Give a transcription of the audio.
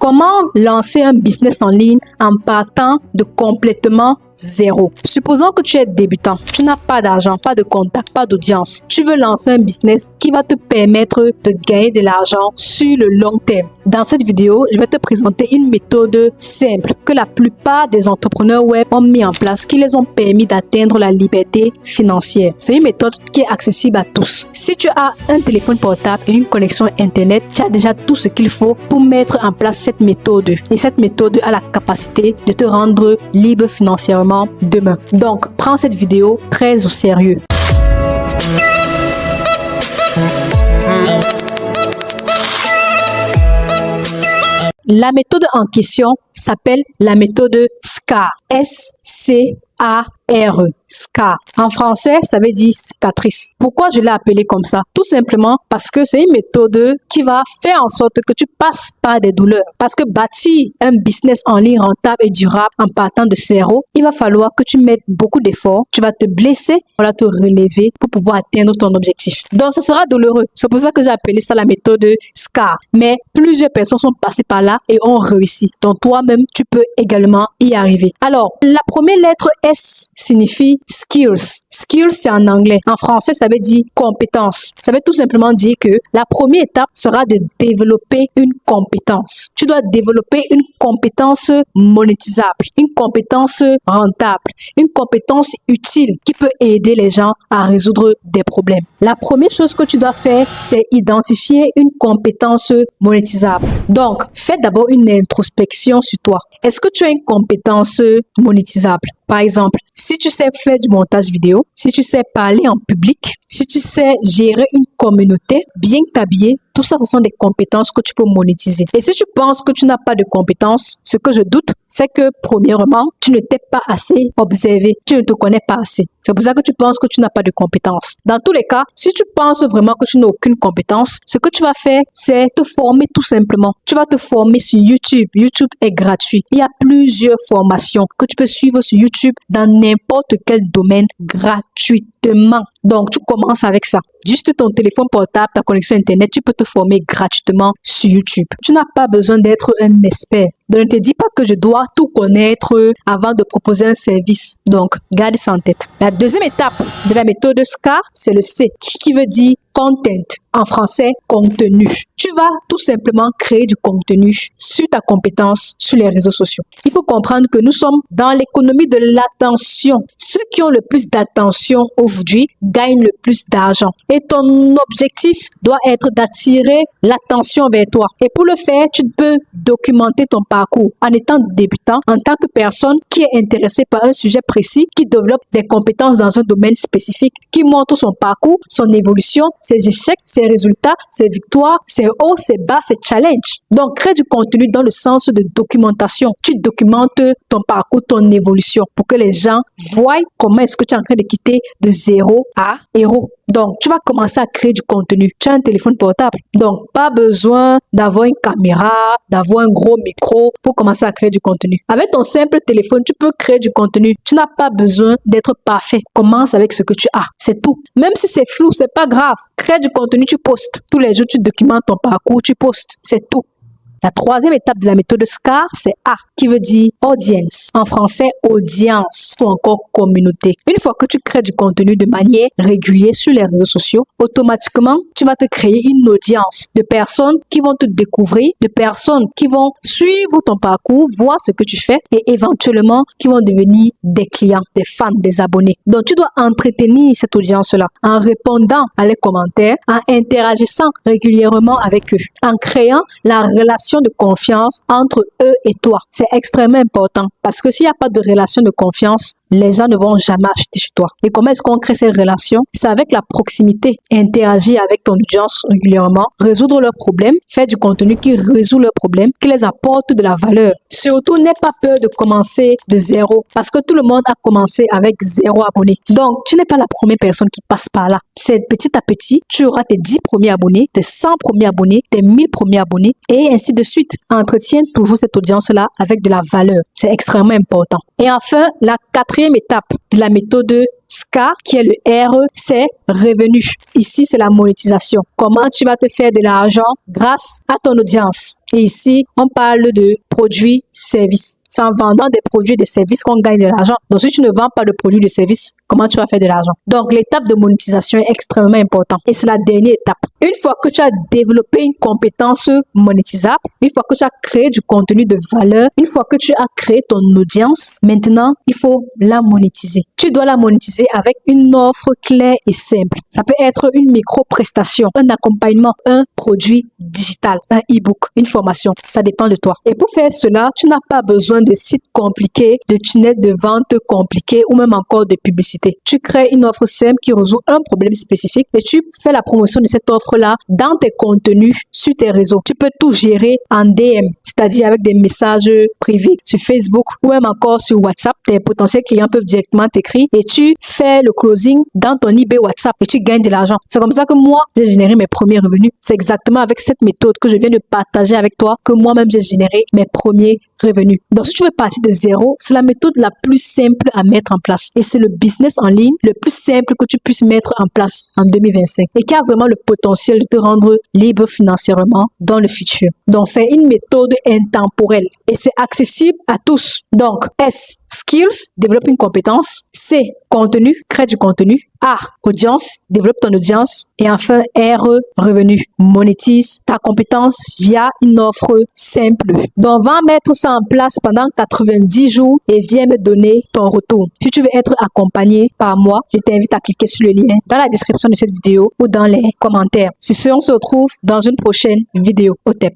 Comment lancer un business en ligne en partant de complètement zéro? Supposons que tu es débutant, tu n'as pas d'argent, pas de contact, pas d'audience. Tu veux lancer un business qui va te permettre de gagner de l'argent sur le long terme. Dans cette vidéo, je vais te présenter une méthode simple que la plupart des entrepreneurs web ont mis en place qui les ont permis d'atteindre la liberté financière. C'est une méthode qui est accessible à tous. Si tu as un téléphone portable et une connexion Internet, tu as déjà tout ce qu'il faut pour mettre en place cette méthode. Et cette méthode a la capacité de te rendre libre financièrement demain. Donc, prends cette vidéo très au sérieux. La méthode en question s'appelle la méthode SCAR. S-C-A-R-E. SCAR. En français, ça veut dire cicatrice. Pourquoi je l'ai appelé comme ça? Tout simplement parce que c'est une méthode qui va faire en sorte que tu passes par des douleurs. Parce que bâtir un business en ligne rentable et durable en partant de zéro, il va falloir que tu mettes beaucoup d'efforts. Tu vas te blesser, on va te relever pour pouvoir atteindre ton objectif. Donc, ça sera douloureux. C'est pour ça que j'ai appelé ça la méthode SCAR. Mais plusieurs personnes sont passées par là et ont réussi. Donc, toi-même, tu peux également y arriver. Alors, la première lettre S signifie skills. Skills, c'est en anglais. En français, ça veut dire compétence. Ça veut tout simplement dire que la première étape sera de développer une compétence. Tu dois développer une compétence monétisable, une compétence rentable, une compétence utile qui peut aider les gens à résoudre des problèmes. La première chose que tu dois faire, c'est identifier une compétence monétisable. Donc, fais d'abord une introspection sur toi. Est-ce que tu as une compétence monétisable? Par exemple, si tu sais faire du montage vidéo, si tu sais parler en public, si tu sais gérer une communauté, bien t'habiller, tout ça, ce sont des compétences que tu peux monétiser. Et si tu penses que tu n'as pas de compétences, ce que je doute, c'est que premièrement, tu ne t'es pas assez observé, tu ne te connais pas assez. C'est pour ça que tu penses que tu n'as pas de compétences. Dans tous les cas, si tu penses vraiment que tu n'as aucune compétence, ce que tu vas faire, c'est te former tout simplement. Tu vas te former sur YouTube. YouTube est gratuit. Il y a plusieurs formations que tu peux suivre sur YouTube dans n'importe quel domaine gratuitement. Donc, tu commences avec ça. Juste ton téléphone portable, ta connexion Internet, tu peux te former gratuitement sur YouTube. Tu n'as pas besoin d'être un expert. Donc, ne te dis pas que je dois tout connaître avant de proposer un service. Donc, garde ça en tête. La deuxième étape de la méthode SCAR, c'est le C, qui veut dire content. En français, contenu. Tu vas tout simplement créer du contenu sur ta compétence sur les réseaux sociaux. Il faut comprendre que nous sommes dans l'économie de l'attention. Ceux qui ont le plus d'attention aujourd'hui gagnent le plus d'argent. Et ton objectif doit être d'attirer l'attention vers toi. Et pour le faire, tu peux documenter ton parcours en étant débutant, en tant que personne qui est intéressée par un sujet précis, qui développe des compétences dans un domaine spécifique, qui montre son parcours, son évolution, ses échecs, ses résultats, ses victoires, ses hauts, ses bas, ses challenges. Donc, crée du contenu dans le sens de documentation. Tu documentes ton parcours, ton évolution pour que les gens voient comment est-ce que tu es en train de quitter de zéro à héros. Donc, tu vas commencer à créer du contenu. Tu as un téléphone portable. Donc, pas besoin d'avoir une caméra, d'avoir un gros micro pour commencer à créer du contenu. Avec ton simple téléphone, tu peux créer du contenu. Tu n'as pas besoin d'être parfait. Commence avec ce que tu as. C'est tout. Même si c'est flou, c'est pas grave. Crée du contenu, tu postes. Tous les jours, tu documentes ton parcours, tu postes. C'est tout. La troisième étape de la méthode SCAR, c'est A, qui veut dire audience. En français, audience ou encore communauté. Une fois que tu crées du contenu de manière régulière sur les réseaux sociaux, automatiquement, tu vas te créer une audience de personnes qui vont te découvrir, de personnes qui vont suivre ton parcours, voir ce que tu fais et éventuellement qui vont devenir des clients, des fans, des abonnés. Donc, tu dois entretenir cette audience-là en répondant à leurs commentaires, en interagissant régulièrement avec eux, en créant la relation de confiance entre eux et toi. C'est extrêmement important parce que s'il n'y a pas de relation de confiance, les gens ne vont jamais acheter chez toi. Et comment est-ce qu'on crée ces relations? C'est avec la proximité. Interagir avec ton audience régulièrement, résoudre leurs problèmes, faire du contenu qui résout leurs problèmes, qui les apporte de la valeur. Surtout, n'aie pas peur de commencer de zéro parce que tout le monde a commencé avec 0 abonnés. Donc, tu n'es pas la première personne qui passe par là. C'est petit à petit, tu auras tes 10 premiers abonnés, tes 100 premiers abonnés, tes 1000 premiers abonnés et ainsi de suite. Entretiens toujours cette audience-là avec de la valeur. C'est extrêmement important. Et enfin, la quatrième étape de la méthode SK, qui est le R, c'est revenu. Ici, c'est la monétisation. Comment tu vas te faire de l'argent grâce à ton audience. Et ici, on parle de produits, services. C'est en vendant des produits et des services qu'on gagne de l'argent. Donc, si tu ne vends pas de produits et de services, comment tu vas faire de l'argent? Donc, l'étape de monétisation est extrêmement importante. Et c'est la dernière étape. Une fois que tu as développé une compétence monétisable, une fois que tu as créé du contenu de valeur, une fois que tu as créé ton audience, maintenant, il faut la monétiser. Tu dois la monétiser avec une offre claire et simple. Ça peut être une micro-prestation, un accompagnement, un produit digital, un e-book, une formation. Ça dépend de toi. Et pour faire cela, tu n'as pas besoin de sites compliqués, de tunnels de vente compliqués ou même encore de publicité. Tu crées une offre simple qui résout un problème spécifique et tu fais la promotion de cette offre-là dans tes contenus sur tes réseaux. Tu peux tout gérer en DM, c'est-à-dire avec des messages privés sur Facebook ou même encore sur WhatsApp. Tes potentiels clients peuvent directement t'écrire et tu fais le closing dans ton eBay WhatsApp et tu gagnes de l'argent. C'est comme ça que moi, j'ai généré mes premiers revenus. C'est exactement avec cette méthode que je viens de partager avec toi que moi-même j'ai généré mes premiers revenus. Donc, si tu veux partir de zéro, c'est la méthode la plus simple à mettre en place. Et c'est le business en ligne le plus simple que tu puisses mettre en place en 2025 et qui a vraiment le potentiel de te rendre libre financièrement dans le futur. Donc, c'est une méthode intemporelle et c'est accessible à tous. Donc, S, skills, développe une compétence. C, contenu, crée du contenu. A, audience, développe ton audience. Et enfin, R, revenu, monétise ta compétence via une offre simple. Donc, va mettre ça en place pendant 90 jours et viens me donner ton retour. Si tu veux être accompagné par moi, je t'invite à cliquer sur le lien dans la description de cette vidéo ou dans les commentaires. Sur ce, on se retrouve dans une prochaine vidéo. Au TEP.